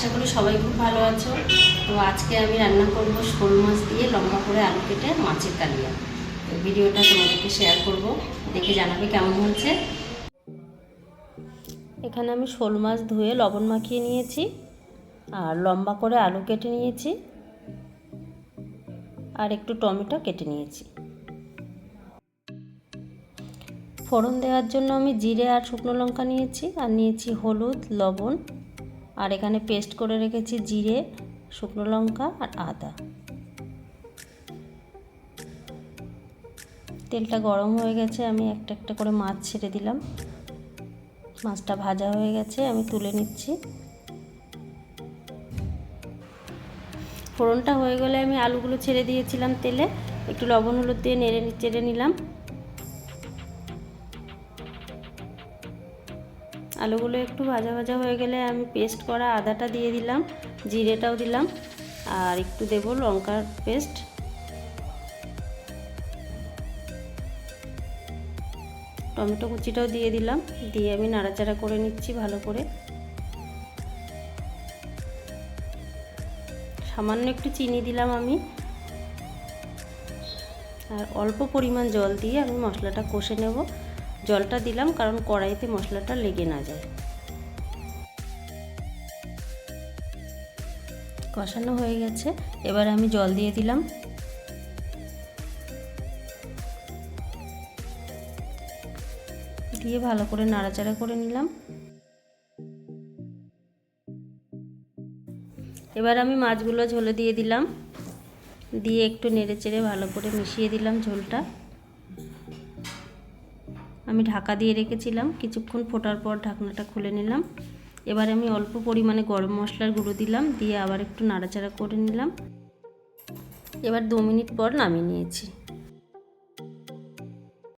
আশা করি সবাই খুব ভালো আছো। তো আজকে আমি রান্না করব শোল মাছ দিয়ে লম্বা করে আলু কেটে মাছের কালিয়া। তো ভিডিওটা তোমাদেরকে শেয়ার করব, দেখে জানাবে কেমন হয়েছে। এখানে আমি শোল মাছ ধুয়ে লবণ মাখিয়ে নিয়েছি আর লম্বা করে আলু কেটে নিয়েছি আর একটু টমেটো কেটে নিয়েছি। ফোড়ন দেওয়ার জন্য আমি জিরে আর শুকনো লঙ্কা নিয়েছি আর নিয়েছি হলুদ, লবণ আর এখানে পেস্ট করে রেখেছি জিরে, শুকনো লঙ্কা আর আদা। তেলটা গরম হয়ে গেছে, আমি একটা একটা করে মাছ ছেড়ে দিলাম। মাছটা ভাজা হয়ে গেছে, আমি তুলে নিচ্ছি। ফোড়নটা হয়ে গেলে আমি আলুগুলো ছেড়ে দিয়েছিলাম তেলে, একটু লবণ হলুদ দিয়ে নেড়ে চেড়ে নিলাম। আলুগুলো একটু ভাজা ভাজা হয়ে গেলে আমি পেস্ট করা আদাটা দিয়ে দিলাম, জিরেটাও দিলাম আর একটু দেব লঙ্কার পেস্ট। টমেটো কুচিটাও দিয়ে দিলাম, দিয়ে আমি নাড়াচাড়া করে নিচ্ছি ভালো করে। সামান্য একটু চিনি দিলাম আমি আর অল্প পরিমাণ জল দিয়ে আমি মশলাটা কষে নেব। জলটা দিলাম কারণ কড়াইতে মশলাটা লেগে না যায়। কষানো হয়ে গেছে, এবার আমি জল দিয়ে দিলাম। দিয়ে ভালো করে নাড়াচাড়া করে নিলাম। এবার আমি মাছগুলো ঝোলে দিয়ে দিলাম, দিয়ে একটু নেড়েচেড়ে ভালো করে মিশিয়ে দিলাম ঝোলটা। আমি ঢাকা দিয়ে রেখেছিলাম, কিছুক্ষণ ফোটার পর ঢাকনাটা খুলে নিলাম। এবার আমি অল্প পরিমাণে গরম মশলার গুঁড়ো দিলাম, দিয়ে আবার একটু নাড়াচাড়া করে নিলাম। এবার 2 মিনিট পর নামিয়ে নিয়েছি।